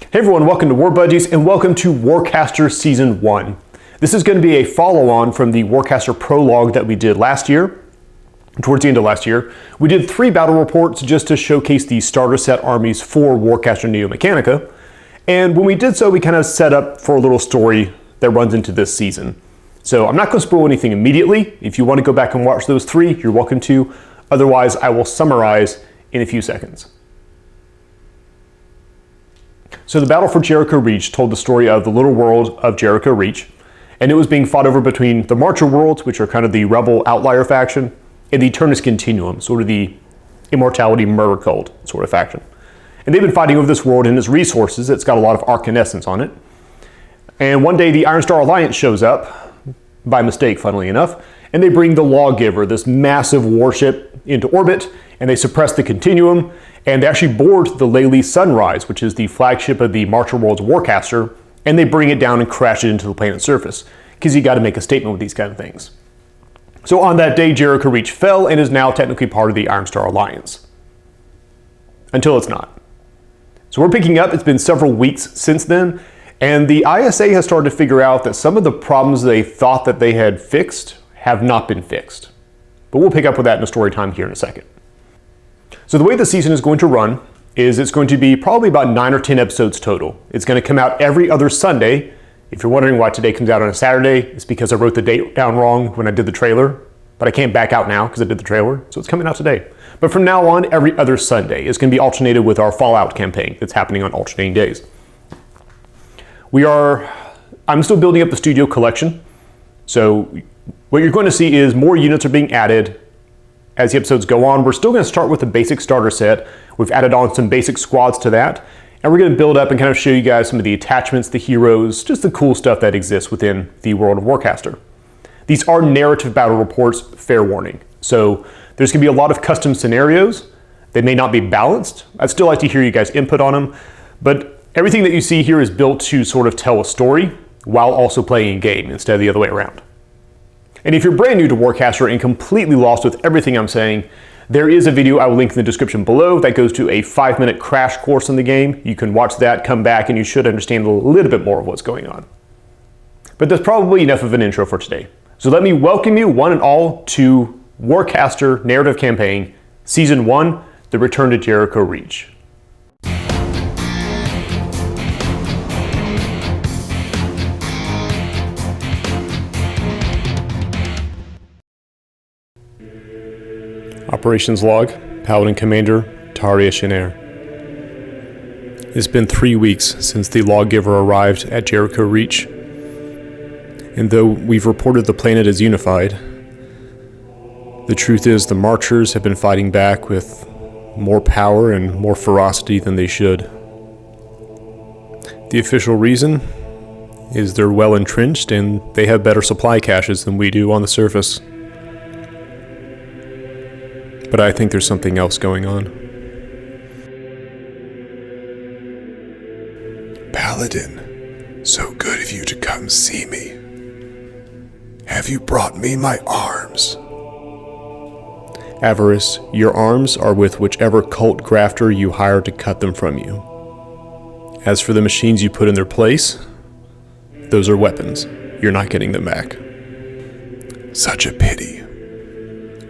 Hey everyone, welcome to War Budgies and welcome to Warcaster Season 1. This is going to be a follow-on from the Warcaster prologue that we did last year. Towards the end of last year, we did 3 battle reports just to showcase the starter set armies for Warcaster Neo-Mechanika. And when we did so, we kind of set up for a little story that runs into this season. So I'm not going to spoil anything immediately. If you want to go back and watch those 3, you're welcome to. Otherwise, I will summarize in a few seconds. So the battle for Jericho Reach told the story of the little world of Jericho Reach, and it was being fought over between the Marcher worlds, which are kind of the rebel outlier faction, and the Turnus Continuum, sort of the immortality murder cult sort of faction. And they've been fighting over this world and its resources. It's got a lot of arcanescence on it. And one day the Iron Star Alliance shows up, by mistake funnily enough, and they bring the Lawgiver, this massive warship, into orbit, and they suppress the Continuum, and they actually board the Leylee Sunrise, which is the flagship of the Marcher World's Warcaster, and they bring it down and crash it into the planet's surface, because you got to make a statement with these kind of things. So on that day, Jericho Reach fell and is now technically part of the Iron Star Alliance. Until it's not. So we're picking up, it's been several weeks since then, and the ISA has started to figure out that some of the problems they thought that they had fixed have not been fixed. But we'll pick up with that in a story time here in a second. So the way the season is going to run is it's going to be probably about 9 or 10 episodes total. It's going to come out every other Sunday. If you're wondering why today comes out on a Saturday, it's because I wrote the date down wrong when I did the trailer, but I can't back out now because I did the trailer, so it's coming out today. But from now on, every other Sunday. It's going to be alternated with our Fallout campaign that's happening on alternating days. I'm still building up the studio collection, so what you're going to see is more units are being added as the episodes go on. We're still going to start with the basic starter set. We've added on some basic squads to that, and we're going to build up and kind of show you guys some of the attachments, the heroes, just the cool stuff that exists within the world of Warcaster. These are narrative battle reports, fair warning. So there's going to be a lot of custom scenarios. They may not be balanced. I'd still like to hear you guys input on them, but everything that you see here is built to sort of tell a story while also playing a game instead of the other way around. And if you're brand new to Warcaster and completely lost with everything I'm saying, there is a video I will link in the description below that goes to a 5-minute crash course in the game. You can watch that, come back, and you should understand a little bit more of what's going on. But that's probably enough of an intro for today. So let me welcome you one and all to Warcaster Narrative Campaign, Season 1, The Return to Jericho Reach. Operations log, Paladin Commander Taria Cinere. It's been 3 weeks since the Lawgiver arrived at Jericho Reach, and though we've reported the planet as unified, the truth is the Marchers have been fighting back with more power and more ferocity than they should. The official reason is they're well entrenched and they have better supply caches than we do on the surface. But I think there's something else going on. Paladin, so good of you to come see me. Have you brought me my arms? Avarice, your arms are with whichever cult grafter you hire to cut them from you. As for the machines you put in their place, those are weapons. You're not getting them back. Such a pity.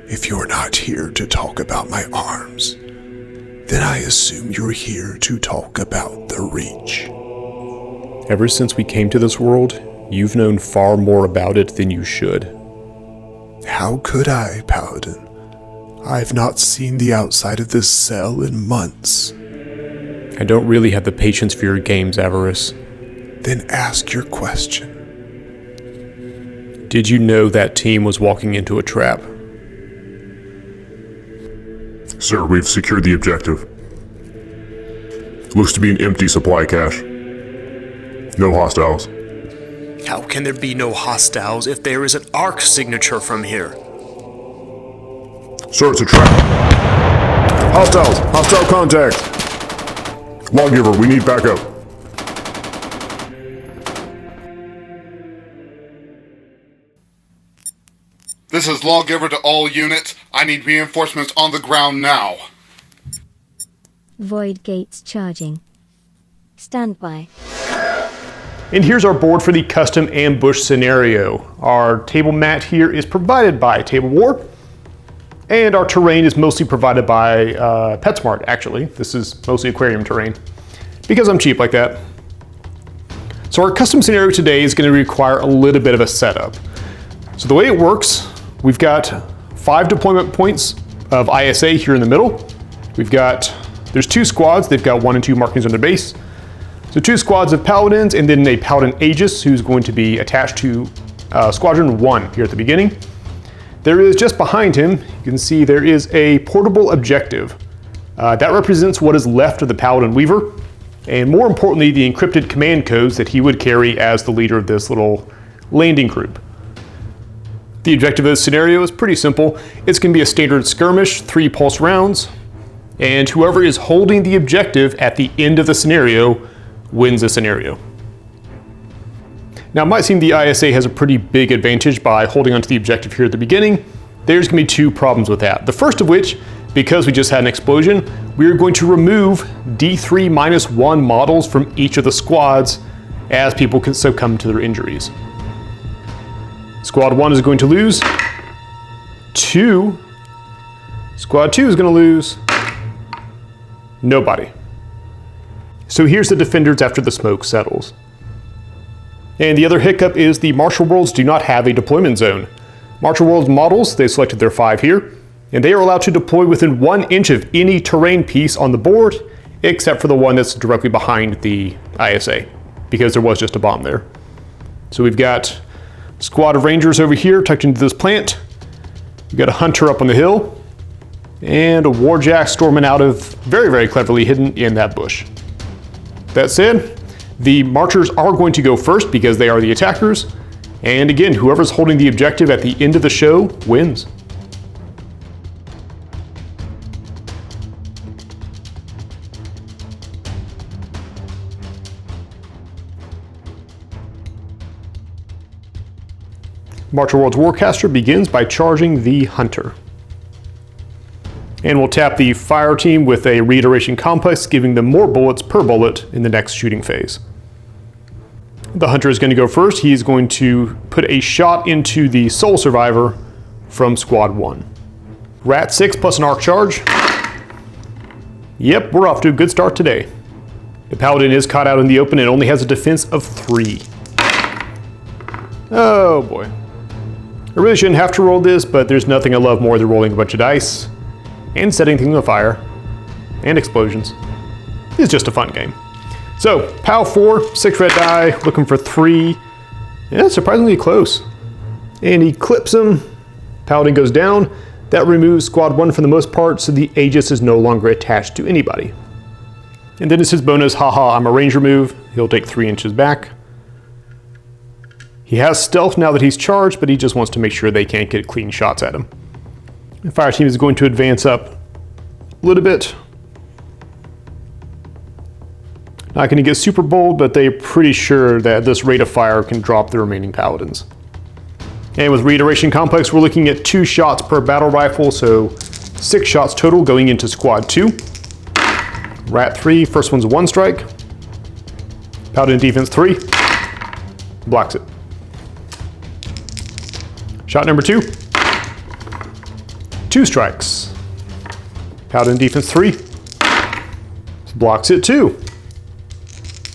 If you're not here to talk about my arms, then I assume you're here to talk about the Reach. Ever since we came to this world, you've known far more about it than you should. How could I, Paladin? I've not seen the outside of this cell in months. I don't really have the patience for your games, Avarice. Then ask your question. Did you know that team was walking into a trap? Sir, we've secured the objective. Looks to be an empty supply cache. No hostiles. How can there be no hostiles if there is an arc signature from here? Sir, it's a trap. Hostiles! Hostile contact! Lawgiver, we need backup. This is Lawgiver to all units. I need reinforcements on the ground now. Void gates charging. Stand by. And here's our board for the custom ambush scenario. Our table mat here is provided by Table War, and our terrain is mostly provided by PetSmart, actually. This is mostly aquarium terrain, because I'm cheap like that. So our custom scenario today is going to require a little bit of a setup. So the way it works, we've got 5 deployment points of ISA here in the middle. There's 2 squads, they've got 1 and 2 markings on their base. So 2 squads of Paladins, and then a Paladin Aegis who's going to be attached to Squadron 1 here at the beginning. There is, just behind him, you can see there is a portable objective. That represents what is left of the Paladin Weaver, and more importantly, the encrypted command codes that he would carry as the leader of this little landing group. The objective of this scenario is pretty simple. It's going to be a standard skirmish, 3 pulse rounds, and whoever is holding the objective at the end of the scenario wins the scenario. Now, it might seem the ISA has a pretty big advantage by holding onto the objective here at the beginning. There's going to be 2 problems with that. The first of which, because we just had an explosion, we are going to remove D3-1 models from each of the squads as people can succumb to their injuries. Squad 1 is going to lose 2. Squad 2 is going to lose nobody. So here's the defenders after the smoke settles. And the other hiccup is the Martial Worlds do not have a deployment zone. Martial Worlds models, they selected their 5 here, and they are allowed to deploy within 1 inch of any terrain piece on the board, except for the one that's directly behind the ISA, because there was just a bomb there. So we've got a squad of Rangers over here tucked into this plant. We've got a Hunter up on the hill, and a Warjack storming out of, very, very cleverly hidden in that bush. That said, the Marchers are going to go first because they are the attackers, and again, whoever's holding the objective at the end of the show wins. Martial Worlds Warcaster begins by charging the Hunter. And we'll tap the fire team with a reiteration complex, giving them more bullets per bullet in the next shooting phase. The Hunter is going to go first. He's going to put a shot into the Soul Survivor from Squad 1. Rat 6 plus an arc charge. Yep, we're off to a good start today. The Paladin is caught out in the open and only has a defense of 3. Oh boy. I really shouldn't have to roll this, but there's nothing I love more than rolling a bunch of dice and setting things on fire and explosions. It's just a fun game. So, POW 4, 6 red die, looking for 3. Yeah, surprisingly close. And he clips him. Paladin goes down. That removes Squad 1 for the most part, so the Aegis is no longer attached to anybody. And then it's his bonus, haha, I'm a Ranger move. He'll take 3 inches back. He has stealth now that he's charged, but he just wants to make sure they can't get clean shots at him. The fire team is going to advance up a little bit. Not going to get super bold, but they're pretty sure that this rate of fire can drop the remaining Paladins. And with reiteration complex, we're looking at 2 shots per battle rifle, so 6 shots total going into Squad 2. Rat 3, first one's 1 strike. Paladin defense 3. Blocks it. Shot number 2. 2 strikes. Paladin defense 3. Blocks it 2.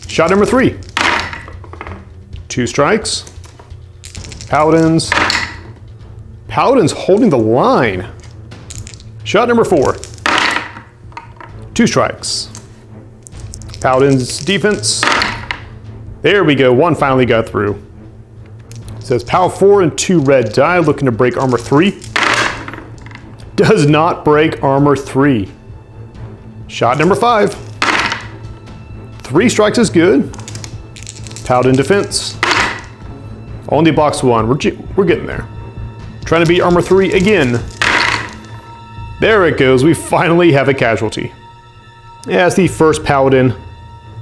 Shot number 3. 2 strikes. Paladins holding the line. Shot number 4. 2 strikes. Paladins defense. There we go, 1 finally got through. It says POW 4 and 2 red die, looking to break armor 3. Does not break armor 3. Shot number 5. 3 strikes is good. Paladin defense. Only blocks 1. We're getting there. Trying to beat armor 3 again. There it goes. We finally have a casualty. As the first Paladin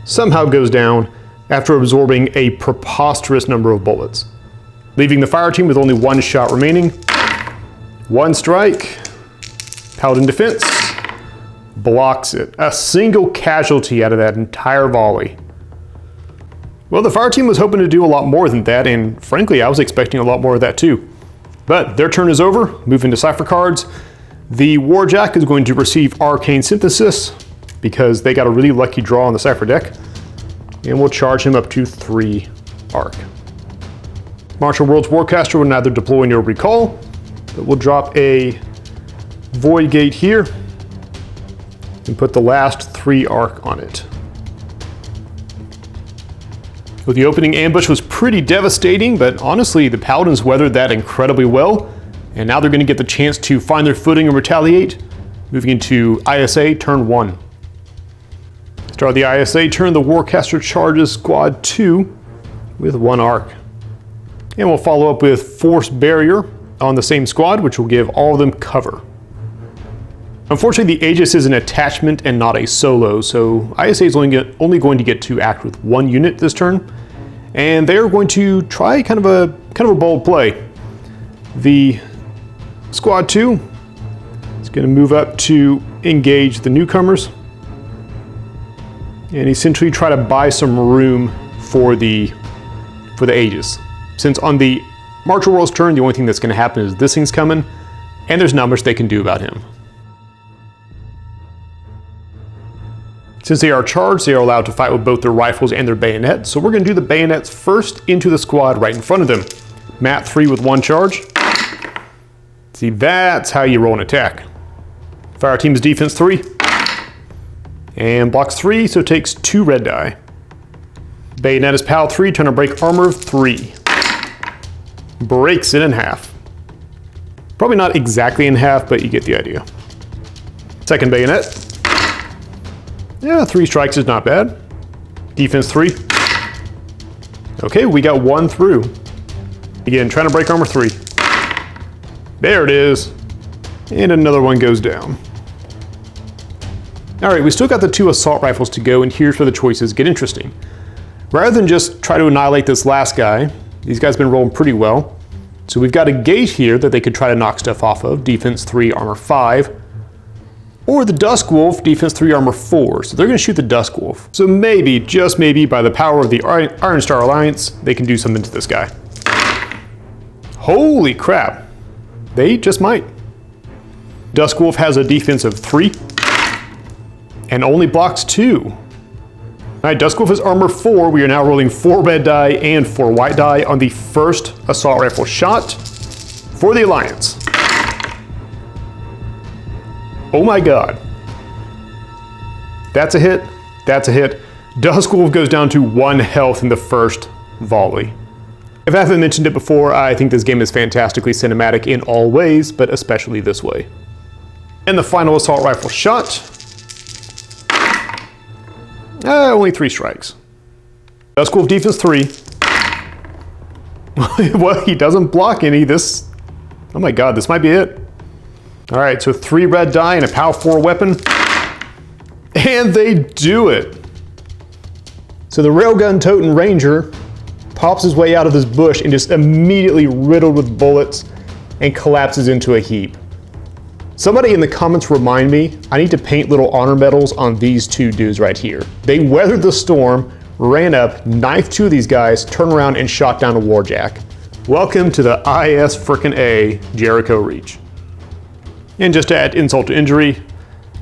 somehow goes down after absorbing a preposterous number of bullets, leaving the fire team with only 1 shot remaining. 1 strike. Paladin defense. Blocks it. A single casualty out of that entire volley. Well, the fire team was hoping to do a lot more than that, and frankly, I was expecting a lot more of that too. But their turn is over, moving to Cypher cards. The Warjack is going to receive Arcane Synthesis because they got a really lucky draw on the Cypher deck. And we'll charge him up to 3 Arc. Martial World's Warcaster will neither deploy nor recall, but we'll drop a Void Gate here and put the last 3 Arc on it. So the opening ambush was pretty devastating, but honestly, the Paladins weathered that incredibly well, and now they're going to get the chance to find their footing and retaliate, moving into ISA turn 1. Start the ISA turn, the Warcaster charges squad 2 with 1 Arc. And we'll follow up with Force Barrier on the same squad, which will give all of them cover. Unfortunately, the Aegis is an attachment and not a solo, so ISA is only going to get to act with 1 unit this turn, and they're going to try kind of a bold play. The squad 2 is going to move up to engage the newcomers, and essentially try to buy some room for the Aegis. Since on the Martial World's turn, the only thing that's going to happen is this thing's coming, and there's not much they can do about him. Since they are charged, they are allowed to fight with both their rifles and their bayonets, so we're going to do the bayonets first into the squad right in front of them. Mat 3 with 1 charge. See, that's how you roll an attack. Fire team's defense 3. And blocks 3, so takes 2 red die. Bayonet is PAL 3, turn to break armor of 3. Breaks it in half. Probably not exactly in half, but you get the idea. Second bayonet. Yeah, 3 strikes is not bad. Defense 3. Okay, we got 1 through. Again, trying to break armor 3. There it is. And another one goes down. All right, we still got the 2 assault rifles to go, and here's where the choices get interesting. Rather than just try to annihilate this last guy, these guys have been rolling pretty well. So we've got a gate here that they could try to knock stuff off of, defense 3, armor 5. Or the Dusk Wolf, defense 3, armor 4. So they're going to shoot the Dusk Wolf. So maybe, just maybe, by the power of the Iron Star Alliance, they can do something to this guy. Holy crap. They just might. Dusk Wolf has a defense of 3 and only blocks 2. All right, Dusk Wolf is armor 4. We are now rolling 4 red die and 4 white die on the first assault rifle shot for the Alliance. Oh my god. That's a hit. That's a hit. Dusk Wolf goes down to 1 health in the first volley. If I haven't mentioned it before, I think this game is fantastically cinematic in all ways, but especially this way. And the final assault rifle shot. Only 3 strikes. Dusk Wolf defense 3. Well, he doesn't block any. Oh my god, this might be it. All right, so 3 red die and a POW 4 weapon. And they do it. So the railgun-toting ranger pops his way out of this bush and just immediately riddled with bullets and collapses into a heap. Somebody in the comments remind me, I need to paint little honor medals on these 2 dudes right here. They weathered the storm, ran up, knifed 2 of these guys, turned around and shot down a Warjack. Welcome to the IS frickin' A Jericho Reach. And just to add insult to injury,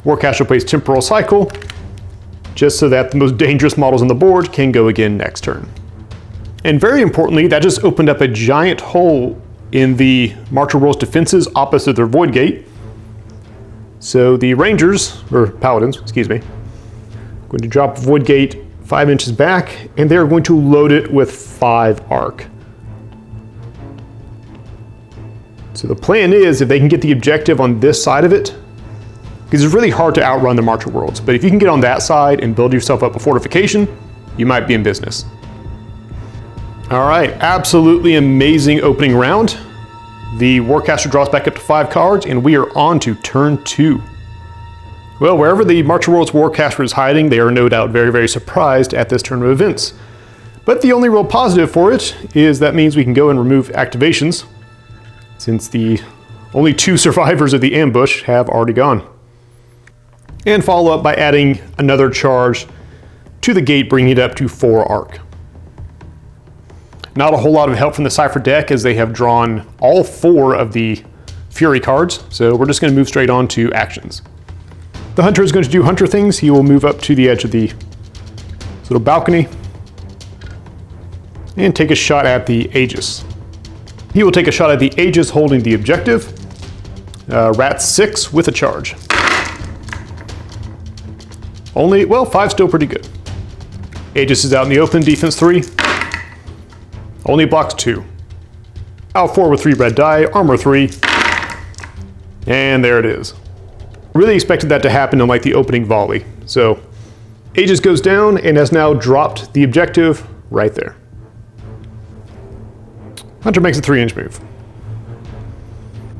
Warcaster plays Temporal Cycle, just so that the most dangerous models on the board can go again next turn. And very importantly, that just opened up a giant hole in the Martial World's defenses opposite their Void Gate. So the Rangers, or Paladins, excuse me, going to drop Void Gate 5 inches back, and they're going to load it with 5 Arc. So the plan is, if they can get the objective on this side of it, because it's really hard to outrun the Martial Worlds, but if you can get on that side and build yourself up a fortification, you might be in business. All right, absolutely amazing opening round. The Warcaster draws back up to 5 cards, and we are on to turn 2. Well, wherever the Martial Worlds Warcaster is hiding, they are no doubt very, very surprised at this turn of events. But the only real positive for it is that means we can go and remove activations, since the only 2 survivors of the ambush have already gone. And follow up by adding another charge to the gate, bringing it up to 4 Arc. Not a whole lot of help from the Cypher deck as they have drawn all 4 of the Fury cards, so we're just going to move straight on to actions. The Hunter is going to do Hunter things. He will move up to the edge of the little balcony and take a shot at the Aegis. He will take a shot at the Aegis holding the objective. Rat 6 with a charge. Only, well, 5 still pretty good. Aegis is out in the open, defense 3. Only blocks 2. Out 4 with 3 red die, armor 3. And there it is. Really expected that to happen in like the opening volley. So Aegis goes down and has now dropped the objective right there. Hunter makes a 3-inch move.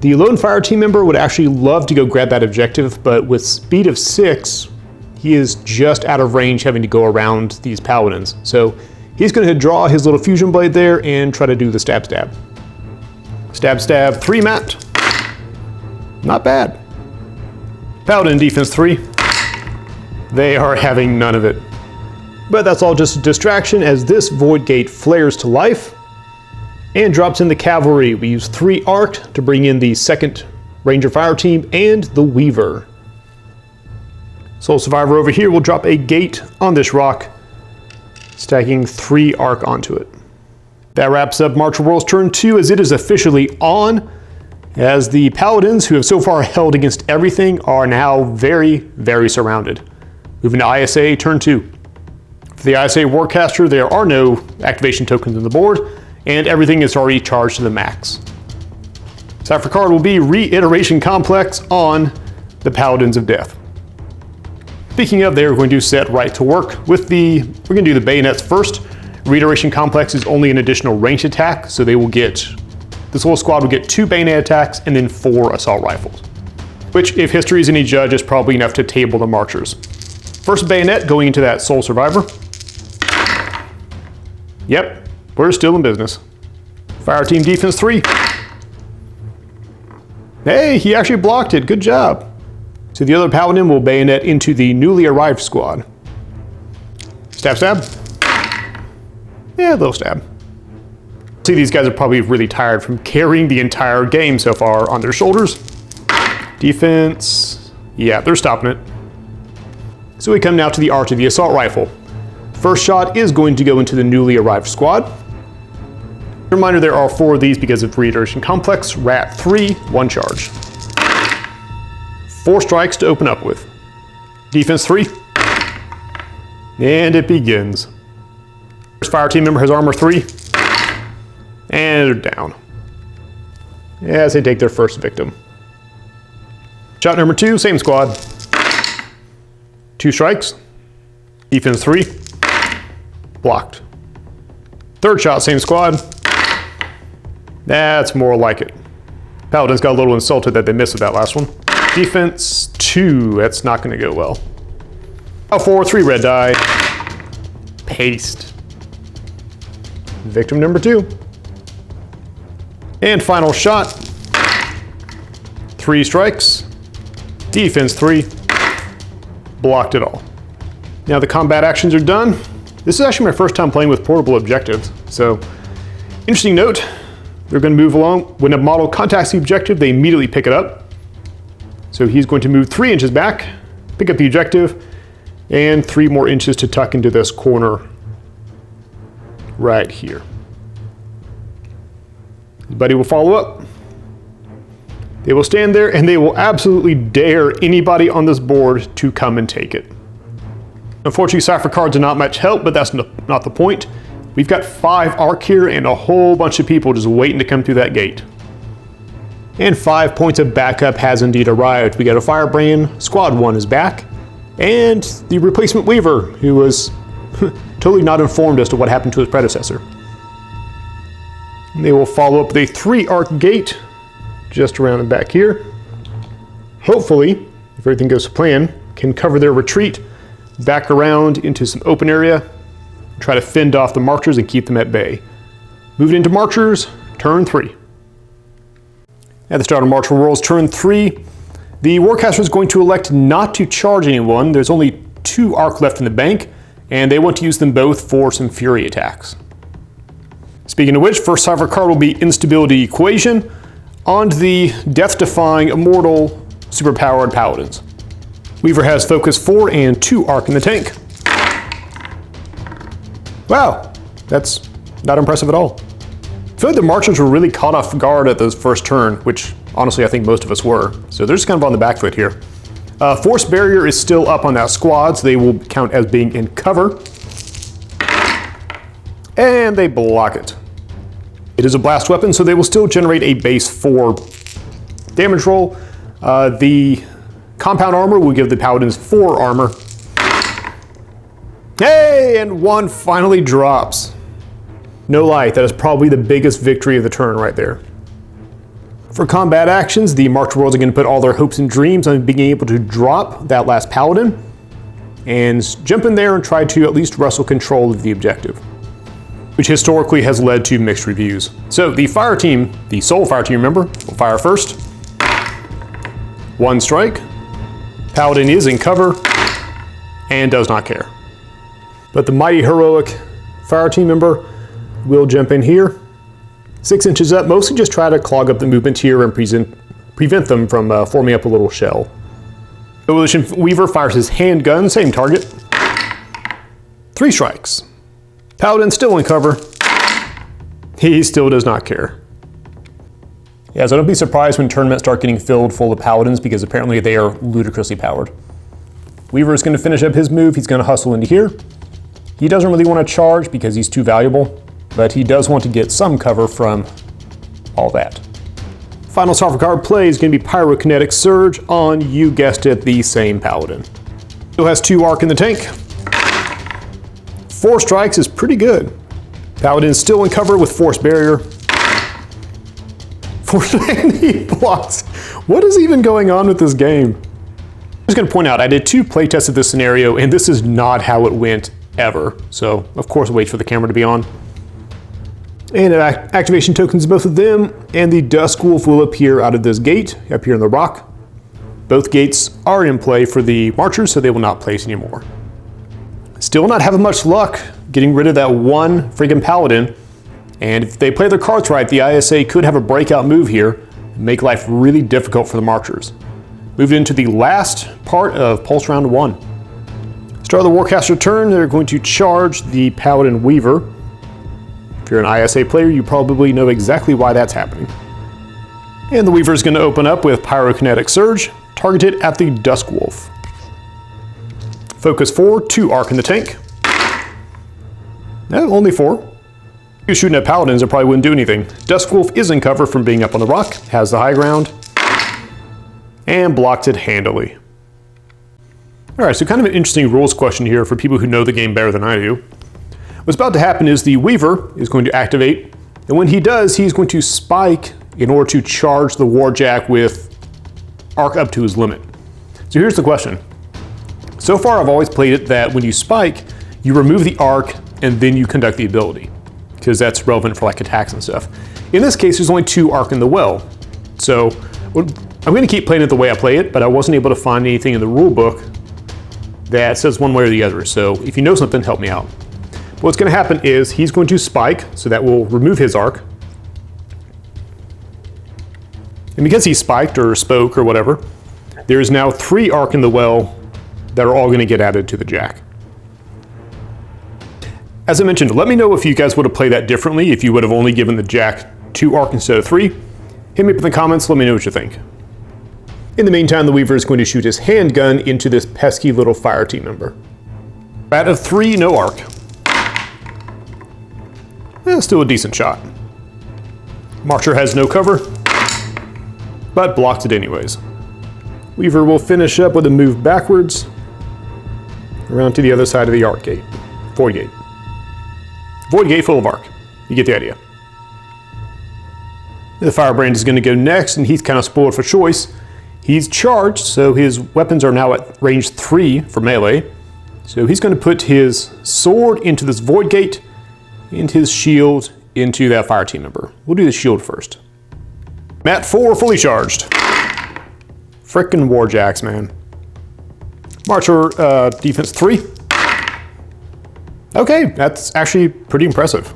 The lone fire team member would actually love to go grab that objective, but with speed of 6, he is just out of range having to go around these paladins. So he's going to draw his little fusion blade there and try to do the stab stab. Stab stab, 3 mat. Not bad. Paladin defense 3. They are having none of it. But that's all just a distraction as this void gate flares to life and drops in the cavalry. We use 3 arc to bring in the 2nd Ranger Fire Team and the Weaver. Soul Survivor over here will drop a gate on this rock, stacking 3 arc onto it. That wraps up March of Worlds turn 2 as it is officially on, as the Paladins, who have so far held against everything, are now very, very surrounded. Moving to ISA turn 2. For the ISA Warcaster, there are no activation tokens on the board, and everything is already charged to the max. Cypher card will be Reiteration Complex on the Paladins of Death. Speaking of, they're going to set right to work with we're going to do the bayonets first. Reiteration Complex is only an additional ranged attack, so they will get, this whole squad will get 2 bayonet attacks and then 4 assault rifles. Which, if history is any judge, is probably enough to table the marchers. First bayonet going into that Soul Survivor. Yep, we're still in business. Fire team defense 3. Hey, he actually blocked it, good job. So the other Paladin will bayonet into the newly arrived squad. Stab stab. Yeah, a little stab. See, these guys are probably really tired from carrying the entire game so far on their shoulders. Defense, yeah, they're stopping it. So we come now to the arch of the assault rifle. First shot is going to go into the newly arrived squad. Reminder, there are 4 of these because of Reiteration Complex. Rat 3, 1 charge. 4 strikes to open up with. Defense 3. And it begins. First fire team member has armor 3. And they're down. As they take their first victim. Shot number 2, same squad. 2 strikes. Defense 3. Blocked. Third shot, same squad. That's more like it. Paladins got a little insulted that they missed with that last one. Defense 2, that's not going to go well. Oh, 4, 3 red die. Paste. Victim number 2. And final shot. 3 strikes. Defense 3. Blocked it all. Now the combat actions are done. This is actually my first time playing with portable objectives, so interesting note, they're going to move along. When a model contacts the objective, they immediately pick it up. So he's going to move 3 inches back, pick up the objective, and 3 more inches to tuck into this corner right here. His buddy will follow up. They will stand there and they will absolutely dare anybody on this board to come and take it. Unfortunately, Cypher cards are not much help, but that's not the point. We've got 5 arc here and a whole bunch of people just waiting to come through that gate. And 5 points of backup has indeed arrived. We got a Firebrand, Squad 1 is back, and the replacement Weaver, who was totally not informed as to what happened to his predecessor. And they will follow up with a 3 arc gate just around the back here. Hopefully, if everything goes to plan, can cover their retreat back around into some open area, try to fend off the marchers and keep them at bay. Moving into marchers, turn 3. At the start of March of Worlds turn 3, the Warcaster is going to elect not to charge anyone. There's only 2 arc left in the bank, and they want to use them both for some fury attacks. Speaking of which, first hover card will be Instability Equation on the death-defying, immortal, superpowered Paladins. Weaver has Focus 4 and 2 Arc in the tank. Wow, that's not impressive at all. I feel like the Marchers were really caught off guard at this first turn, which honestly I think most of us were. So they're just kind of on the back foot here. Force Barrier is still up on that squad, so they will count as being in cover. And they block it. It is a blast weapon, so they will still generate a base 4 damage roll. The compound armor will give the Paladins 4 armor. Hey, and 1 finally drops. No lie, that is probably the biggest victory of the turn right there. For combat actions, the Marcher Worlds are going to put all their hopes and dreams on being able to drop that last Paladin and jump in there and try to at least wrestle control of the objective, which historically has led to mixed reviews. So the fire team, the sole fire team, remember, will fire first. 1 strike. Paladin is in cover and does not care. But the mighty heroic fire team member will jump in here. 6 inches up, mostly just try to clog up the movement here and prevent them from forming up a little shell. Coalition Weaver fires his handgun, same target. 3 strikes. Paladin still in cover. He still does not care. Yeah, so don't be surprised when tournaments start getting filled full of Paladins because apparently they are ludicrously powered. Weaver is going to finish up his move. He's going to hustle into here. He doesn't really want to charge because he's too valuable, but he does want to get some cover from all that. Final software card play is going to be Pyrokinetic Surge on, you guessed it, the same Paladin. Still has 2 Arc in the tank. 4 strikes is pretty good. Paladin is still in cover with Force Barrier. And he blocks. What is even going on with this game? I'm just going to point out, I did 2 playtests of this scenario, and this is not how it went ever. So, of course, wait for the camera to be on. And activation tokens, both of them, and the Dusk Wolf will appear out of this gate, up here in the rock. Both gates are in play for the Marchers, so they will not place anymore. Still not having much luck getting rid of that 1 freaking Paladin. And if they play their cards right, the ISA could have a breakout move here and make life really difficult for the Marchers. Moved into the last part of Pulse Round 1. Start of the Warcaster turn, they're going to charge the Paladin Weaver. If you're an ISA player, you probably know exactly why that's happening. And the Weaver is going to open up with Pyrokinetic Surge, targeted at the Dusk Wolf. Focus 4, 2 Arc in the tank. No, only 4. If you're shooting at Paladins, it probably wouldn't do anything. Dusk Wolf is in cover from being up on the rock, has the high ground, and blocks it handily. Alright, so kind of an interesting rules question here for people who know the game better than I do. What's about to happen is the Weaver is going to activate, and when he does, he's going to spike in order to charge the Warjack with Arc up to his limit. So here's the question. So far, I've always played it that when you spike, you remove the Arc and then you conduct the ability, because that's relevant for like attacks and stuff. In this case, there's only 2 Arc in the well. So I'm going to keep playing it the way I play it, but I wasn't able to find anything in the rule book that says one way or the other. So if you know something, help me out. What's going to happen is he's going to spike, so that will remove his Arc. And because he spiked or spoke or whatever, there is now 3 Arc in the well that are all going to get added to the Jack. As I mentioned, let me know if you guys would have played that differently, if you would have only given the Jack 2 Arc instead of 3. Hit me up in the comments, let me know what you think. In the meantime, the Weaver is going to shoot his handgun into this pesky little fire team member. Out of 3, no Arc. Still a decent shot. Marcher has no cover, but blocks it anyways. Weaver will finish up with a move backwards around to the other side of the Arc gate. Void gate. Void gate full of Arc. You get the idea. The Firebrand is going to go next, and he's kind of spoiled for choice. He's charged, so his weapons are now at range 3 for melee. So he's going to put his sword into this Void gate and his shield into that fire team member. We'll do the shield first. Mat 4 fully charged. Frickin' Warjacks, man. Marcher defense 3. Okay, that's actually pretty impressive.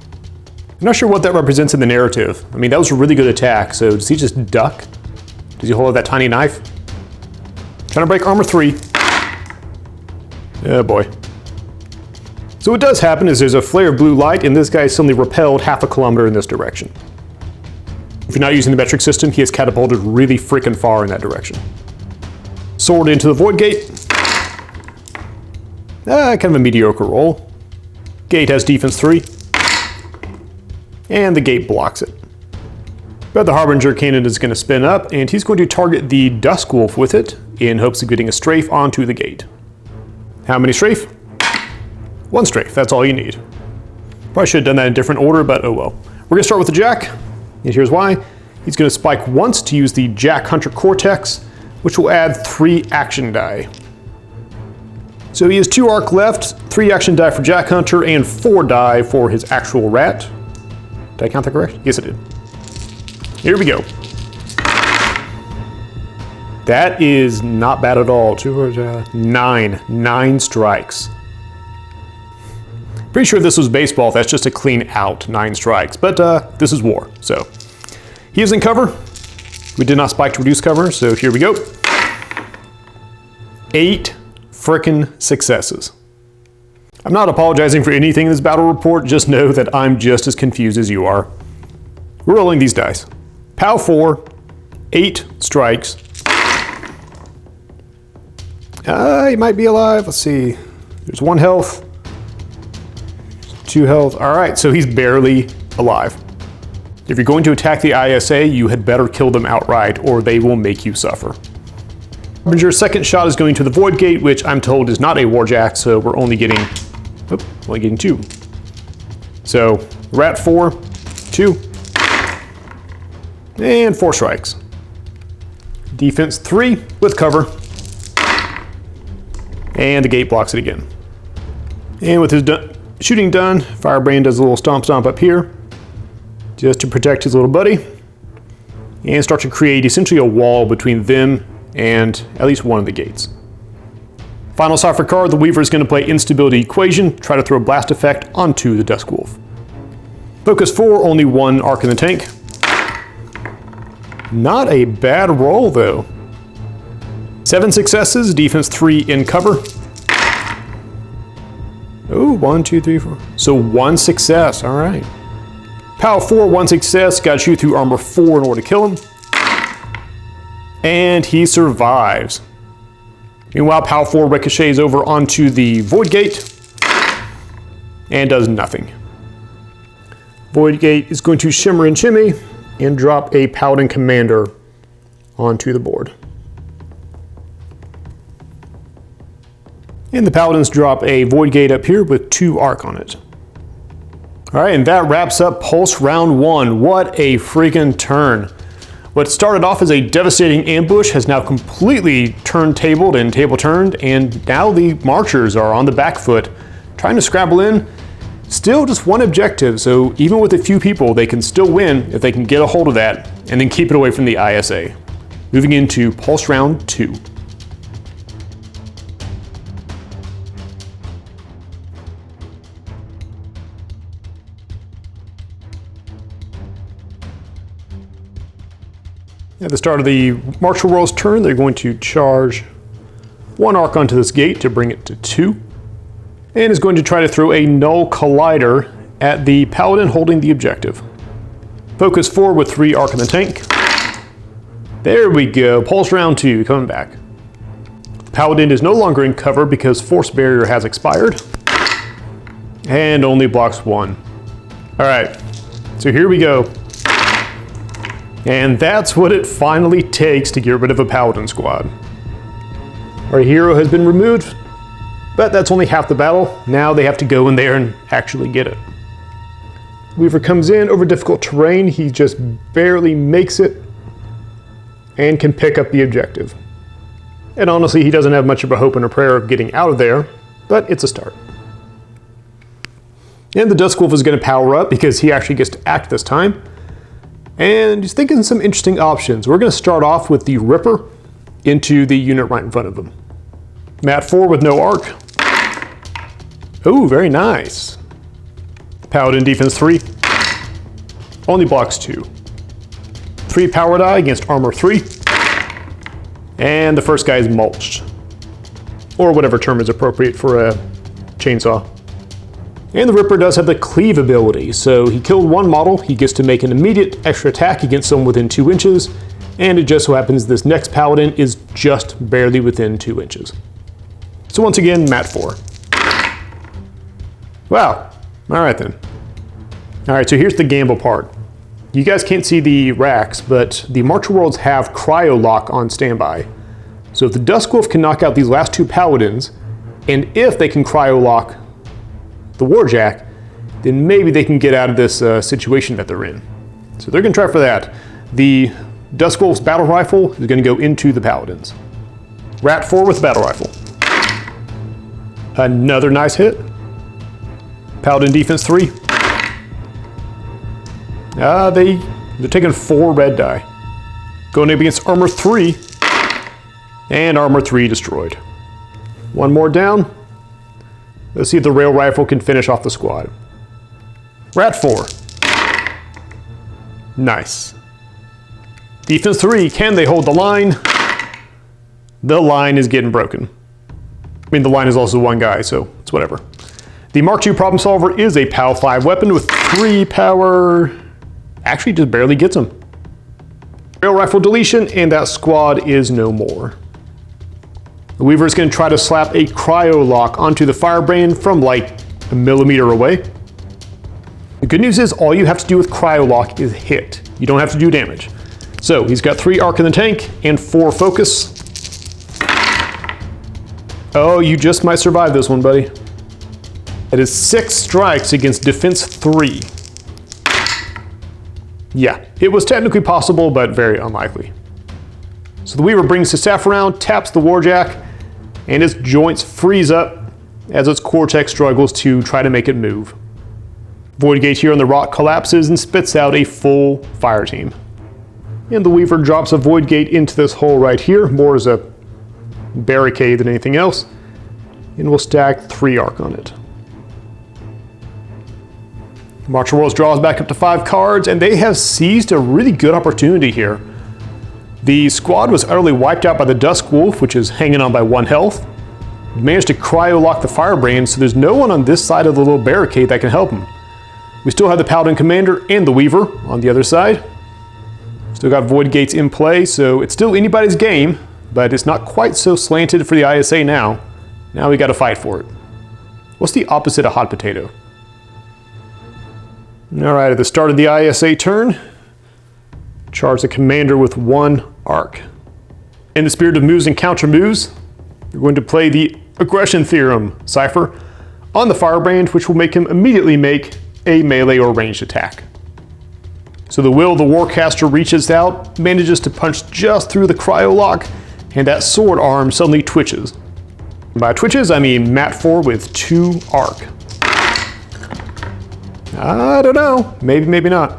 I'm not sure what that represents in the narrative. I mean, that was a really good attack, so does he just duck? Does he hold that tiny knife? Trying to break armor 3. Oh boy. So what does happen is there's a flare of blue light, and this guy is suddenly repelled half a kilometer in this direction. If you're not using the metric system, he is catapulted really freaking far in that direction. Sword into the void gate. Kind of a mediocre roll. Gate has defense 3. And the gate blocks it. But the Harbinger cannon is going to spin up, and he's going to target the Dusk Wolf with it in hopes of getting a strafe onto the gate. How many strafe? 1 strafe, that's all you need. Probably should have done that in a different order, but oh well. We're going to start with the Jack, and here's why. He's going to spike once to use the Jack Hunter Cortex, which will add 3 action die. So he has 2 arc left, 3 action die for Jack Hunter, and 4 die for his actual rat. Did I count that correct? Yes, I did. Here we go. That is not bad at all. 9 strikes. Pretty sure this was baseball. That's just a clean out 9 strikes. But this is war, so. He is in cover. We did not spike to reduce cover, so here we go. 8 frickin' successes. I'm not apologizing for anything in this battle report. Just know that I'm just as confused as you are. We're rolling these dice. POW 4, 8 strikes. He might be alive. Let's see. There's 1 health. 2 health. All right, so he's barely alive. If you're going to attack the ISA, you had better kill them outright, or they will make you suffer. Harbinger's second shot is going to the Void Gate, which I'm told is not a Warjack, so we're only getting 2. So, Rat 4, 2, and 4 strikes. Defense 3 with cover. And the gate blocks it again. And with his shooting done, Firebrand does a little stomp up here, just to protect his little buddy, and start to create essentially a wall between them and at least one of the gates. Final cipher card, the Weaver is going to play Instability Equation, try to throw a blast effect onto the Dusk Wolf. Focus 4, only 1 arc in the tank. Not a bad roll though. 7 successes, defense 3 in cover. Oh, 1, 2, 3, 4. So 1 success, all right. POW 4, 1 success, got to shoot through armor 4 in order to kill him. And he survives. Meanwhile, POW 4 ricochets over onto the Void Gate and does nothing. Void Gate is going to shimmer and shimmy and drop a Paladin Commander onto the board. And the Paladins drop a Void Gate up here with 2 arc on it. All right, and that wraps up Pulse Round 1. What a freaking turn. What started off as a devastating ambush has now completely turntabled and table-turned, and now the Marchers are on the back foot, trying to scrabble in. Still just 1 objective, so even with a few people, they can still win if they can get a hold of that, and then keep it away from the ISA. Moving into Pulse Round 2. At the start of the Martial World's turn, they're going to charge 1 arc onto this gate to bring it to 2, and is going to try to throw a Null Collider at the Paladin holding the objective. Focus 4 with 3 arc in the tank. There we go, Pulse Round 2 coming back. The Paladin is no longer in cover because Force Barrier has expired, and only blocks 1. All right, so here we go. And that's what it finally takes to get rid of a Paladin squad. Our hero has been removed, but that's only half the battle. Now they have to go in there and actually get it. Weaver comes in over difficult terrain. He just barely makes it and can pick up the objective. And honestly, he doesn't have much of a hope and a prayer of getting out of there, but it's a start. And the Dusk Wolf is going to power up because he actually gets to act this time. And he's thinking some interesting options. We're going to start off with the Ripper into the unit right in front of him. Mat 4 with no arc. Oh, very nice. Paladin defense 3. only blocks 2. 3 power die against armor 3. And the first guy is mulched. Or whatever term is appropriate for a chainsaw. And the Ripper does have the cleave ability, so he killed one model, he gets to make an immediate extra attack against someone within 2 inches, and it just so happens this next Paladin is just barely within 2 inches. So once again, Mat 4. Wow, alright then. Alright, so here's the gamble part. You guys can't see the racks, but the Marcher Worlds have Cryo Lock on standby. So if the Duskwolf can knock out these last 2 Paladins, and if they can Cryo Lock the Warjack, then maybe they can get out of this situation that they're in. So they're going to try for that. The Duskwolf's Battle Rifle is going to go into the Paladins. Rat 4 with Battle Rifle. Another nice hit. Paladin Defense 3. They're taking 4 red die. Going up against Armor 3. And Armor 3 destroyed. One more down. Let's see if the Rail Rifle can finish off the squad. Rat 4. Nice. Defense 3, can they hold the line? The line is getting broken. I mean, the line is also one guy, so it's whatever. The Mark II Problem Solver is a POW 5 weapon with 3 power. Actually, just barely gets him. Rail Rifle deletion, and that squad is no more. The Weaver is going to try to slap a Cryo Lock onto the Firebrand from like a millimeter away. The good news is all you have to do with Cryo Lock is hit. You don't have to do damage. So he's got 3 arc in the tank and 4 focus. Oh, you just might survive this one, buddy. That is 6 strikes against defense 3. Yeah, it was technically possible, but very unlikely. So the Weaver brings his staff around, taps the Warjack, and its joints freeze up as its Cortex struggles to try to make it move. Void Gate here on the rock collapses and spits out a full fire team. And the Weaver drops a Void Gate into this hole right here, more as a barricade than anything else, and we'll stack 3 arc on it. Marcher Worlds draws back up to 5 cards, and they have seized a really good opportunity here. The squad was utterly wiped out by the Duskwolf, which is hanging on by 1 health. Managed to Cryo Lock the Firebrand, so there's no one on this side of the little barricade that can help him. We still have the Paladin Commander and the Weaver on the other side. Still got Void Gates in play, so it's still anybody's game, but it's not quite so slanted for the ISA now. Now we gotta fight for it. What's the opposite of hot potato? Alright, at the start of the ISA turn, charge the Commander with 1 arc. In the spirit of moves and counter moves, we're going to play the Aggression Theorem cipher on the Firebrand, which will make him immediately make a melee or ranged attack. So the Will of the Warcaster reaches out, manages to punch just through the Cryo Lock, and that sword arm suddenly twitches. By twitches, I mean Mat 4 with 2 arc. I don't know, maybe not.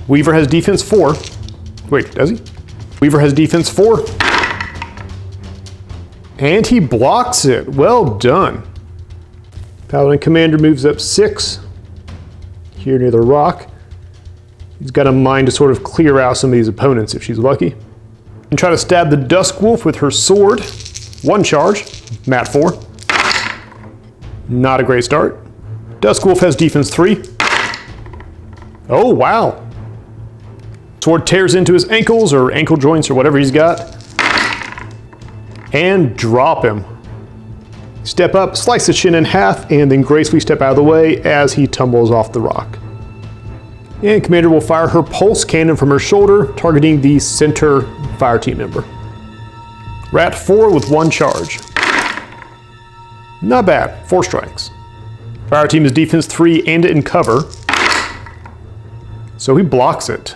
Weaver has defense 4. Wait, does he? Weaver has defense 4. And he blocks it. Well done. Paladin Commander moves up 6. Here near the rock. He's got a mind to sort of clear out some of these opponents if she's lucky. And try to stab the Duskwolf with her sword. 1 charge. Mat 4. Not a great start. Duskwolf has defense 3. Oh, wow. Sword tears into his ankles or ankle joints or whatever he's got. And drop him. Step up, slice his shin in half, and then gracefully step out of the way as he tumbles off the rock. And Commander will fire her pulse cannon from her shoulder, targeting the center fire team member. Rat 4 with 1 charge. Not bad, 4 strikes. Fire team is defense 3 and in cover. So he blocks it.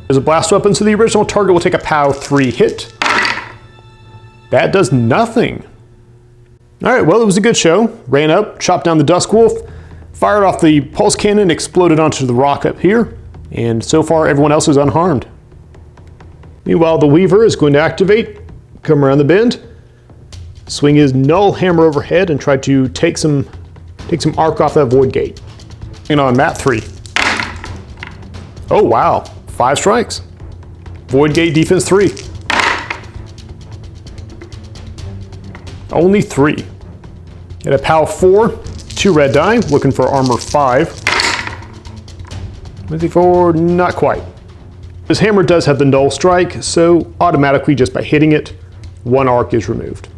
There's a blast weapon, so the original target will take a POW 3 hit. That does nothing. Alright, well, it was a good show. Ran up, chopped down the Duskwolf, fired off the pulse cannon, exploded onto the rock up here, and so far everyone else is unharmed. Meanwhile, the Weaver is going to activate, come around the bend, swing his null hammer overhead, and try to take some arc off that Void Gate. And on Mat 3. Oh wow, 5 strikes. Void Gate defense 3. Only 3. At a POW 4, 2 red die, looking for armor 5. 24, not quite. This hammer does have the null strike, so automatically just by hitting it, 1 arc is removed.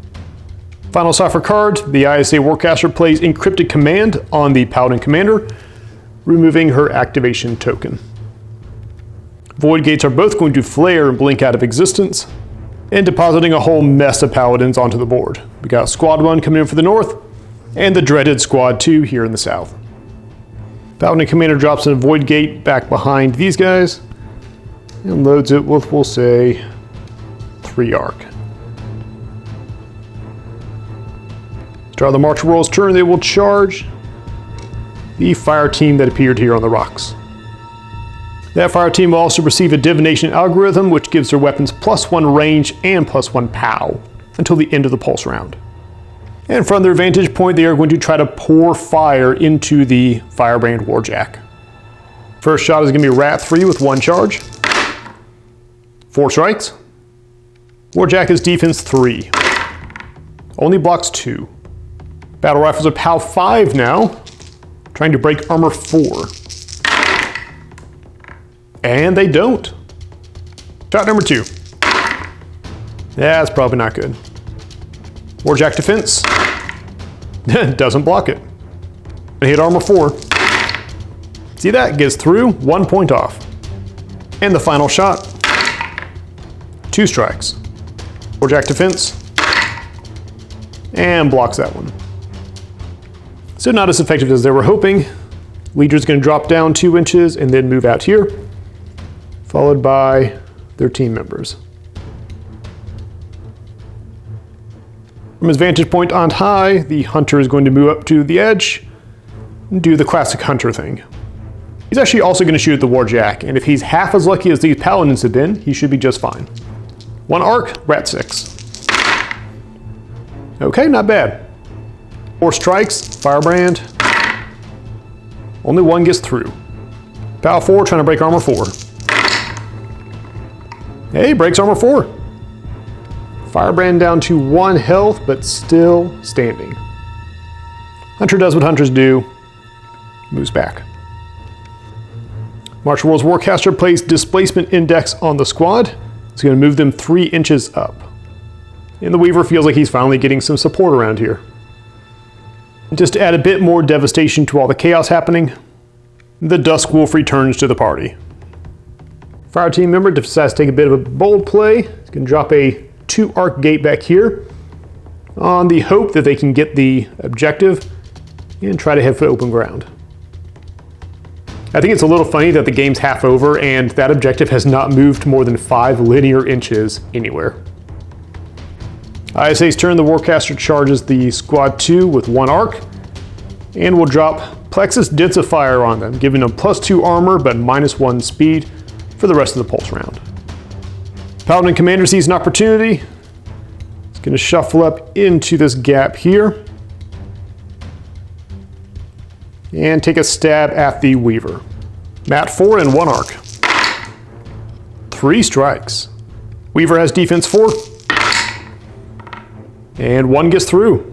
Final cipher card, the ISA Warcaster plays Encrypted Command on the Paladin Commander, removing her activation token. Void Gates are both going to flare and blink out of existence, and depositing a whole mess of Paladins onto the board. We got Squad 1 coming in for the north, and the dreaded Squad 2 here in the south. Paladin Commander drops in a Void Gate back behind these guys, and loads it with, we'll say, 3 arc. Start of the March World's turn, they will charge the fire team that appeared here on the rocks. That fire team will also receive a divination algorithm, which gives their weapons +1 range and +1 POW until the end of the pulse round. And from their vantage point, they are going to try to pour fire into the Firebrand Warjack. First shot is going to be Rat 3 with 1 charge. 4 strikes. Warjack is defense 3. Only blocks 2. Battle Rifles are POW 5 now, trying to break armor 4. And they don't. Shot number 2. That's probably not good. Warjack defense. Doesn't block it. They hit armor 4. See that? Gets through, 1 point off. And the final shot. 2 strikes. Warjack defense. And blocks that one. So not as effective as they were hoping. Leader's going to drop down 2 inches and then move out here, followed by their team members. From his vantage point on high, the hunter is going to move up to the edge and do the classic hunter thing. He's actually also going to shoot at the Warjack, and if he's half as lucky as these Paladins have been, he should be just fine. 1 arc, Rat 6. Okay, not bad. 4 strikes, Firebrand. Only 1 gets through. POW 4 trying to break armor 4. Hey, breaks armor 4. Firebrand down to 1 health, but still standing. Hunter does what hunters do, moves back. March World's Warcaster plays Displacement Index on the squad. It's going to move them 3 inches up. And the Weaver feels like he's finally getting some support around here. And just to add a bit more devastation to all the chaos happening, the Dusk Wolf returns to the party. Fire team member decides to take a bit of a bold play. He's going to drop a 2 arc gate back here on the hope that they can get the objective and try to head for open ground. I think it's a little funny that the game's half over and that objective has not moved more than 5 linear inches anywhere. ISA's turn, the Warcaster charges the Squad 2 with 1 arc and will drop Plexus Densifier on them, giving them +2 armor but -1 speed for the rest of the pulse round. Paladin Commander sees an opportunity. He's going to shuffle up into this gap here and take a stab at the Weaver. Mat 4 and 1 arc. 3 strikes. Weaver has defense 4. And 1 gets through.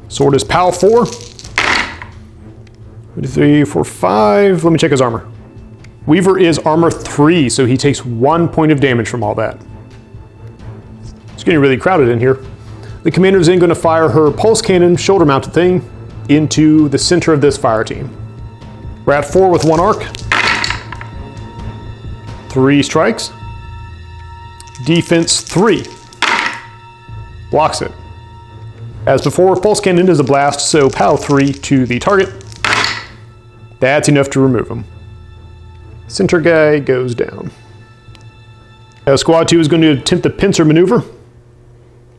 Sword is POW 4. 3, 4, 5. Let me check his armor. Weaver is armor 3, so he takes 1 point of damage from all that. It's getting really crowded in here. The commander is then going to fire her pulse cannon, shoulder mounted thing, into the center of this fire team. Rat 4 with 1 arc. 3 strikes. Defense 3. Blocks it. As before, pulse cannon is a blast, so POW 3 to the target. That's enough to remove him. Center guy goes down. Squad 2 is going to attempt the pincer maneuver,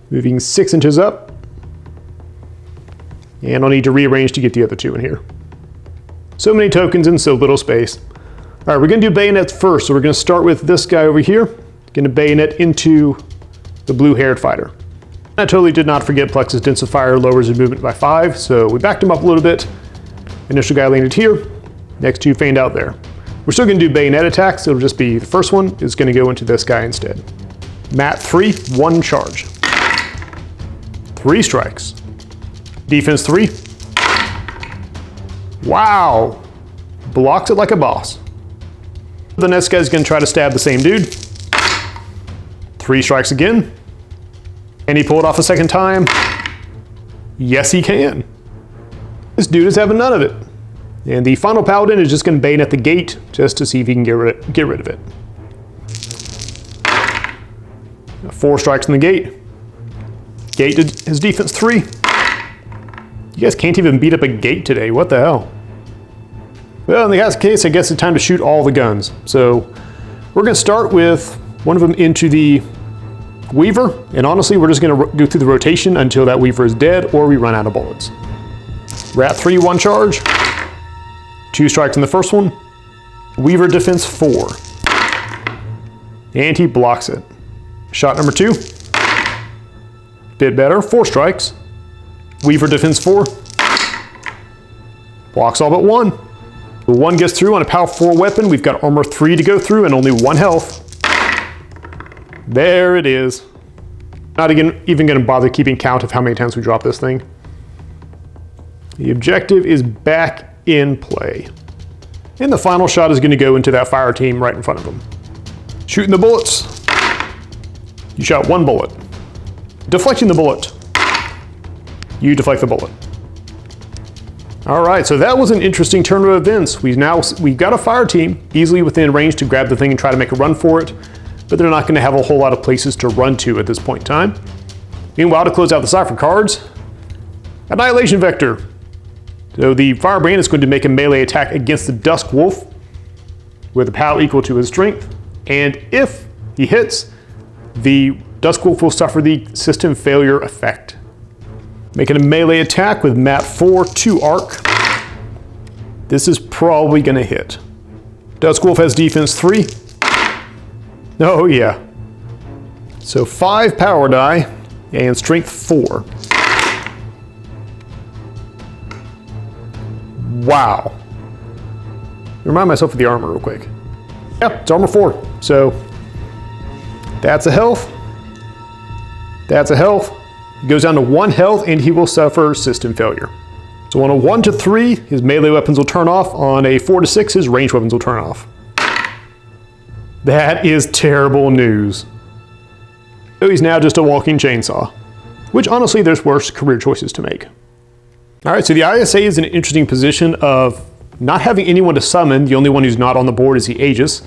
moving 6 inches up. And I'll need to rearrange to get the other 2 in here. So many tokens in so little space. All right, we're going to do bayonets first, so we're going to start with this guy over here. Going to bayonet into the blue-haired fighter. I totally did not forget Plexus Densifier lowers his movement by 5, so we backed him up a little bit. Initial guy landed here, next 2 feigned out there. We're still going to do bayonet attacks. It'll just be the first one is going to go into this guy instead. Mat 3, 1 charge. 3 strikes. Defense 3. Wow. Blocks it like a boss. The next guy's going to try to stab the same dude. 3 strikes again. Can he pull it off a second time? Yes, he can. This dude is having none of it. And the final paladin is just going to bayonet the gate just to see if he can get rid of it. 4 strikes in the gate. Gate did his defense 3. You guys can't even beat up a gate today. What the hell? Well, in the case, I guess it's time to shoot all the guns. So we're going to start with one of them into the Weaver. And honestly, we're just going to go through the rotation until that Weaver is dead or we run out of bullets. Rat 3, 1 charge. 2 strikes in the first one. Weaver defense 4. And he blocks it. Shot number 2. Bit better, 4 strikes. Weaver defense 4. Blocks all but 1. The 1 gets through on a power 4 weapon. We've got armor 3 to go through and only 1 health. There it is. Not even going to bother keeping count of how many times we drop this thing. The objective is back in play. And the final shot is going to go into that fire team right in front of them. Shooting the bullets. You shot 1 bullet. Deflecting the bullet. You deflect the bullet. All right, so that was an interesting turn of events. We've got a fire team easily within range to grab the thing and try to make a run for it, but they're not going to have a whole lot of places to run to at this point in time. Meanwhile, to close out the cipher cards, Annihilation Vector. So the Firebrand is going to make a melee attack against the Dusk Wolf with a POW equal to his strength, and if he hits, the Dusk Wolf will suffer the system failure effect. Making a melee attack with Mat 4, 2 arc. This is probably going to hit. Dusk Wolf has defense 3. Oh yeah. So 5 power die and strength 4. Wow. Remind myself of the armor real quick. Yep, it's armor 4. So that's a health. That's a health. He goes down to 1 health and he will suffer system failure. So on a 1 to 3, his melee weapons will turn off. On a 4 to 6, his ranged weapons will turn off. That is terrible news. So he's now just a walking chainsaw, which honestly there's worse career choices to make. All right, so the ISA is in an interesting position of not having anyone to summon. The only one who's not on the board is the Aegis.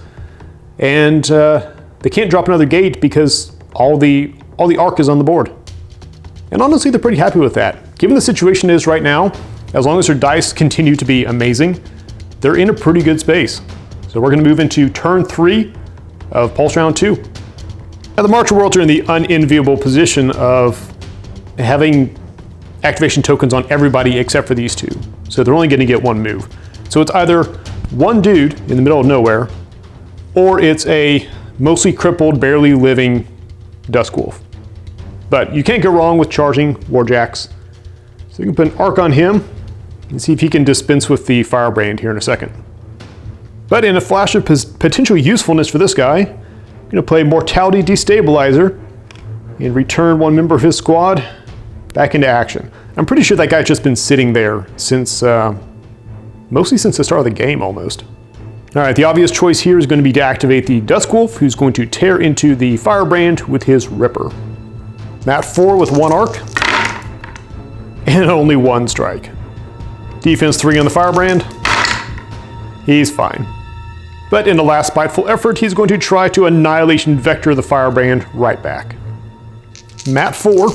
And they can't drop another gate because all the arc is on the board. And honestly, they're pretty happy with that. Given the situation is right now, as long as their dice continue to be amazing, they're in a pretty good space. So we're gonna move into turn 3 of Pulse Round 2. Now the Marcher Worlds are in the unenviable position of having activation tokens on everybody except for these 2. So they're only gonna get 1 move. So it's either 1 dude in the middle of nowhere, or it's a mostly crippled, barely living Dusk Wolf. But you can't go wrong with charging Warjacks. So you can put an arc on him and see if he can dispense with the Firebrand here in a second. But in a flash of potential usefulness for this guy, I'm gonna play Mortality Destabilizer and return 1 member of his squad back into action. I'm pretty sure that guy's just been sitting there since, mostly since the start of the game almost. All right, the obvious choice here is going to be to activate the Dusk Wolf, who's going to tear into the Firebrand with his Ripper. Mat 4 with 1 arc, and only 1 strike. Defense 3 on the Firebrand. He's fine. But in the last spiteful effort, he's going to try to Annihilation Vector the Firebrand right back. Mat 4.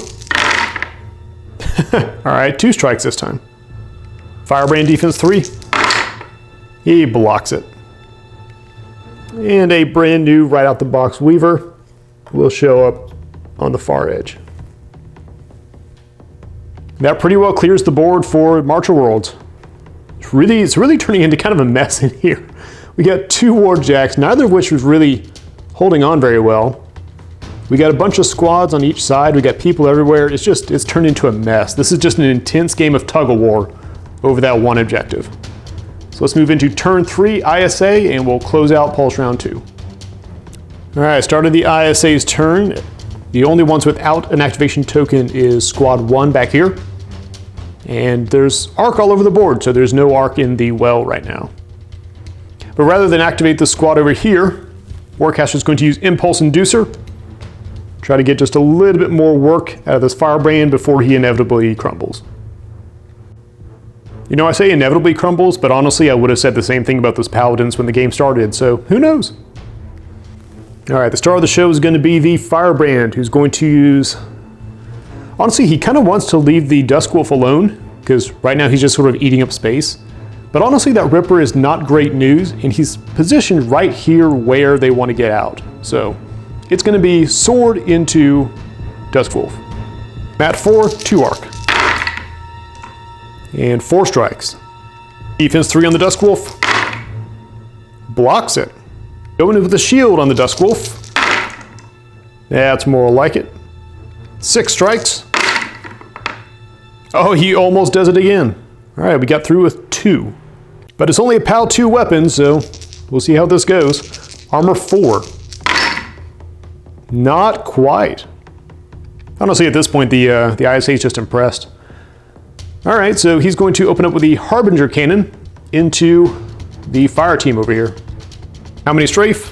All right, 2 strikes this time. Firebrand defense 3. He blocks it. And a brand new right out the box Weaver will show up on the far edge. That pretty well clears the board for Marcher Worlds. It's really turning into kind of a mess in here. We got 2 Warjacks, neither of which was really holding on very well. We got a bunch of squads on each side. We got people everywhere. It's turned into a mess. This is just an intense game of tug of war over that 1 objective. So let's move into turn 3 ISA and we'll close out Pulse Round 2. All right, started the ISA's turn. The only ones without an activation token is Squad 1 back here. And there's Arc all over the board, so there's no Arc in the well right now. But rather than activate the squad over here, Warcaster is going to use Impulse Inducer. Try to get just a little bit more work out of this Firebrand before he inevitably crumbles. You know, I say inevitably crumbles, but honestly I would have said the same thing about those Paladins when the game started, so who knows? Alright, the star of the show is going to be the Firebrand, who's going to use... Honestly, he kind of wants to leave the Duskwolf alone, because right now he's just sort of eating up space. But honestly, that Ripper is not great news, and he's positioned right here where they want to get out. So, it's going to be Sword into Duskwolf. Mat 4, 2 Arc. And 4 strikes. Defense 3 on the Duskwolf. Blocks it. Going in with the shield on the Duskwolf. That's more like it. 6 strikes. Oh, he almost does it again. All right, we got through with 2. But it's only a PAL 2 weapon, so we'll see how this goes. Armor 4. Not quite. Honestly, at this point, the ISA is just impressed. All right, so he's going to open up with the Harbinger Cannon into the fire team over here. How many strafe?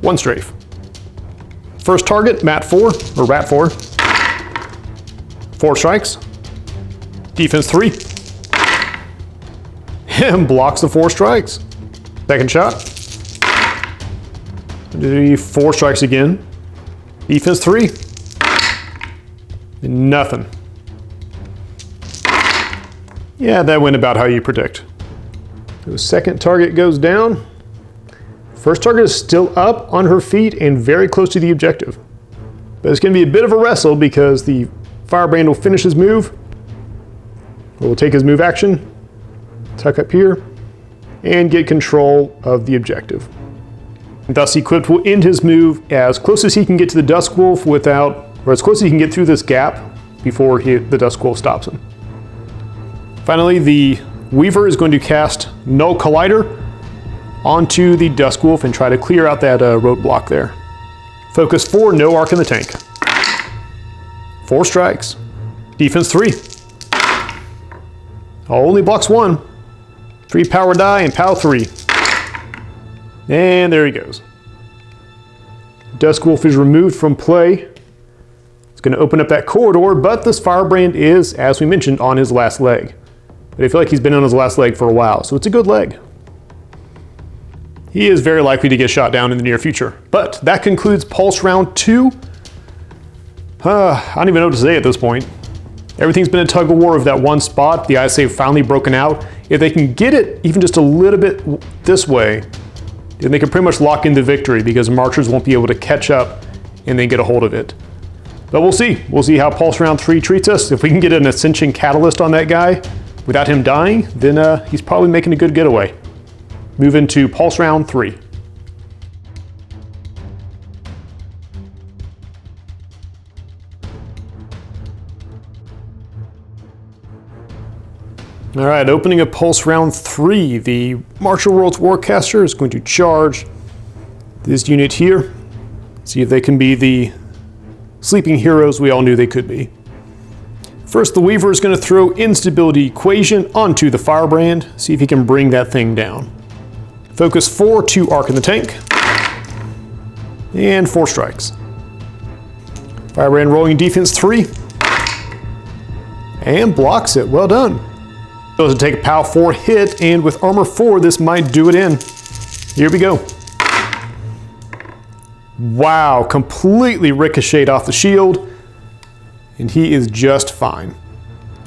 1 strafe. First target, Mat 4, or Rat 4. 4 strikes. Defense 3. And blocks the 4 strikes. Second shot. 4 strikes again. Defense 3. Nothing. Yeah, that went about how you predict. The second target goes down. First target is still up on her feet and very close to the objective. But it's going to be a bit of a wrestle because the Firebrand will finish his move. We'll take his move action, tuck up here, and get control of the objective. Thus equipped will end his move as close as he can get to the Duskwolf or as close as he can get through this gap before the Duskwolf stops him. Finally, the Weaver is going to cast Null Collider onto the Duskwolf and try to clear out that roadblock there. Focus 4, no Arc in the tank. 4 strikes. Defense 3. Only blocks 1. 3 power die and POW 3. And there he goes. Duskwolf is removed from play. It's going to open up that corridor, but this Firebrand is, as we mentioned, on his last leg. But I feel like he's been on his last leg for a while, so it's a good leg. He is very likely to get shot down in the near future. But that concludes Pulse Round 2. I don't even know what to say at this point. Everything's been a tug of war of that one spot. The ISA have finally broken out. If they can get it even just a little bit this way, then they can pretty much lock in the victory because Marchers won't be able to catch up and then get a hold of it. But we'll see. We'll see how Pulse Round 3 treats us. If we can get an Ascension Catalyst on that guy without him dying, then he's probably making a good getaway. Move into Pulse Round 3. All right, opening up Pulse Round 3, the Marcher World's Warcaster is going to charge this unit here. See if they can be the sleeping heroes we all knew they could be. First, the Weaver is going to throw Instability Equation onto the Firebrand, see if he can bring that thing down. Focus 4, 2 Arc in the tank, and 4 strikes. Firebrand rolling Defense 3, and blocks it. Well done. Goes to take a POW 4 hit, and with Armor 4, this might do it in. Here we go. Wow, completely ricocheted off the shield, and he is just fine.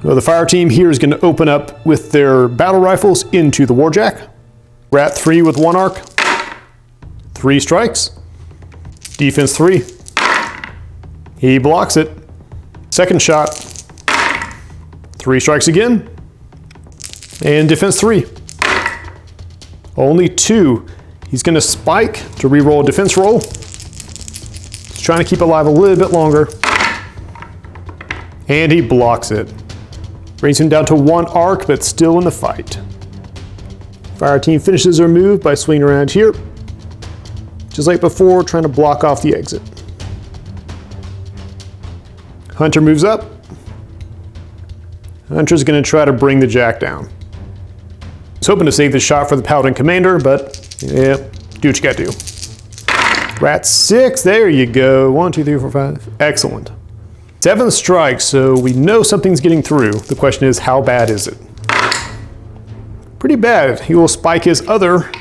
Well, the fire team here is going to open up with their battle rifles into the Warjack. Rat 3 with 1 Arc. 3 strikes. Defense 3. He blocks it. Second shot. 3 strikes again. And Defense 3. Only 2. He's going to spike to reroll a defense roll. He's trying to keep alive a little bit longer. And he blocks it. Brings him down to 1 Arc, but still in the fight. Fire team finishes their move by swinging around here. Just like before, trying to block off the exit. Hunter moves up. Hunter's going to try to bring the Jack down. He's hoping to save the shot for the Paladin Commander, but yeah, do what you got to do. Rat 6, there you go. 1, 2, 3, 4, 5. Excellent. 7 strikes, so we know something's getting through. The question is, how bad is it? Pretty bad. He will spike his other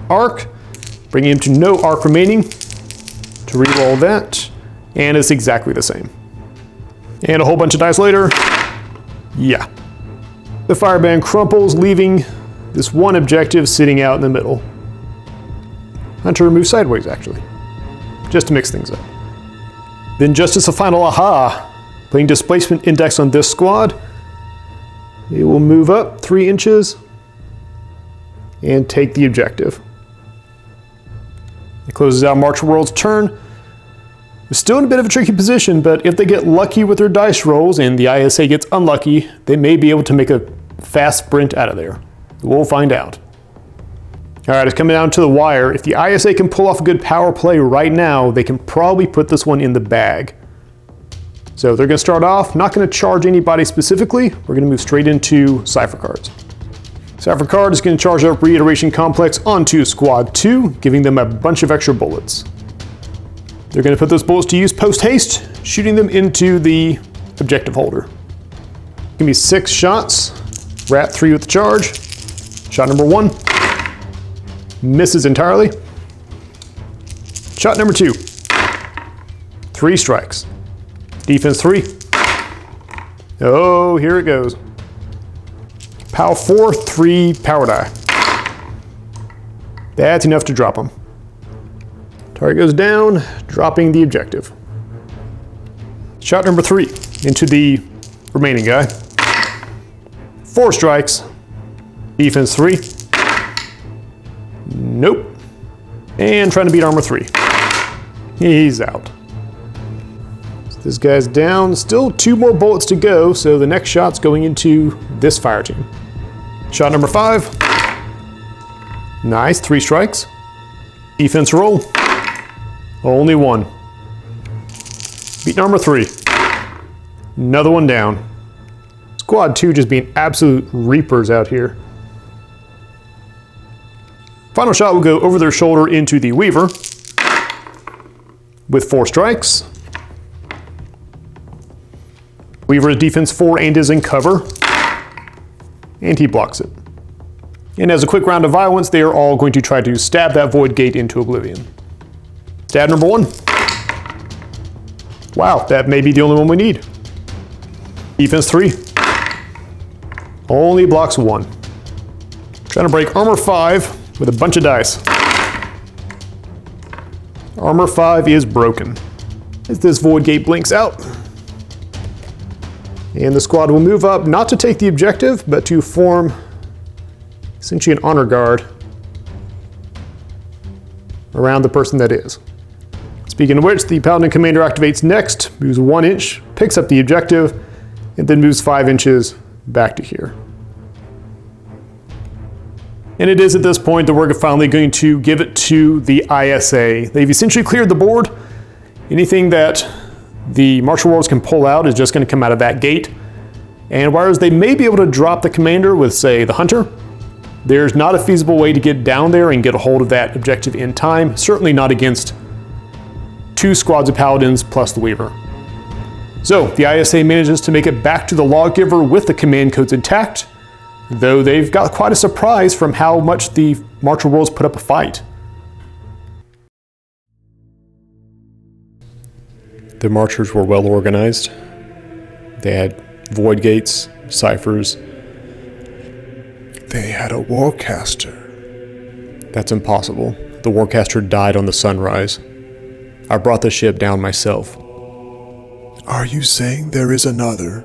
arc, bringing him to no arc remaining. To reroll that, and it's exactly the same. And a whole bunch of dice later, yeah. The fireband crumples, leaving this one objective sitting out in the middle. Hunter moves sideways, actually, just to mix things up. Then just as a final aha, putting displacement index on this squad, it will move up 3 inches and take the objective. It closes out March World's turn. They're still in a bit of a tricky position, but if they get lucky with their dice rolls and the ISA gets unlucky, they may be able to make a fast sprint out of there. We'll find out. All right, it's coming down to the wire. If the ISA can pull off a good power play right now, they can probably put this one in the bag. So they're going to start off, not going to charge anybody specifically. We're going to move straight into Cypher cards. Cypher card is going to charge up Reiteration Complex onto Squad 2, giving them a bunch of extra bullets. They're going to put those bullets to use post-haste, shooting them into the objective holder. Give me 6 shots. Rat 3 with the charge. Shot number 1. Misses entirely. Shot number 2. 3 strikes. Defense 3. Oh, here it goes. Pow 4, 3 power die. That's enough to drop them. Target goes down, dropping the objective. Shot number 3 into the remaining guy. 4 strikes. Defense 3. Nope. And trying to beat armor 3. He's out. So this guy's down. Still 2 more bullets to go, so the next shot's going into this fire team. Shot number 5. Nice, 3 strikes. Defense roll. Only 1. Beating armor 3. Another one down. Squad 2 just being absolute reapers out here. Final shot will go over their shoulder into the Weaver with 4 strikes. Weaver is defense 4 and is in cover. And he blocks it. And as a quick round of violence, they are all going to try to stab that void gate into oblivion. Stab number 1. Wow, that may be the only one we need. Defense 3. Only blocks 1. Trying to break armor 5 with a bunch of dice. Armor 5 is broken. As this void gate blinks out. And the squad will move up, not to take the objective, but to form essentially an honor guard around the person that is. Speaking of which, the Paladin Commander activates next, moves 1 inch, picks up the objective, and then moves 5 inches back to here. And it is at this point that we're finally going to give it to the ISA. They've essentially cleared the board. Anything that the Martial Worlds can pull out is just going to come out of that gate. And whereas they may be able to drop the commander with, say, the Hunter, there's not a feasible way to get down there and get a hold of that objective in time. Certainly not against 2 squads of Paladins plus the Weaver. So the ISA manages to make it back to the Lawgiver with the command codes intact, though they've got quite a surprise from how much the Martial Worlds put up a fight. The Marchers were well organized. They had void gates, ciphers. They had a Warcaster. That's impossible. The Warcaster died on the sunrise. I brought the ship down myself. Are you saying there is another?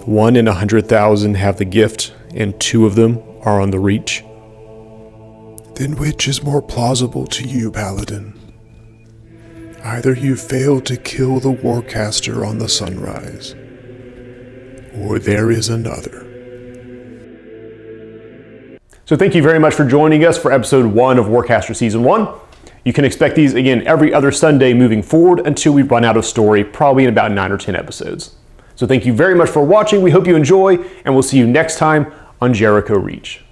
1 in 100,000 have the gift, and 2 of them are on the Reach. Then which is more plausible to you, Paladin? Either you failed to kill the Warcaster on the sunrise, or there is another. So thank you very much for joining us for episode 1 of Warcaster Season 1. You can expect these again every other Sunday moving forward until we run out of story, probably in about 9 or 10 episodes. So thank you very much for watching. We hope you enjoy, and we'll see you next time on Jericho Reach.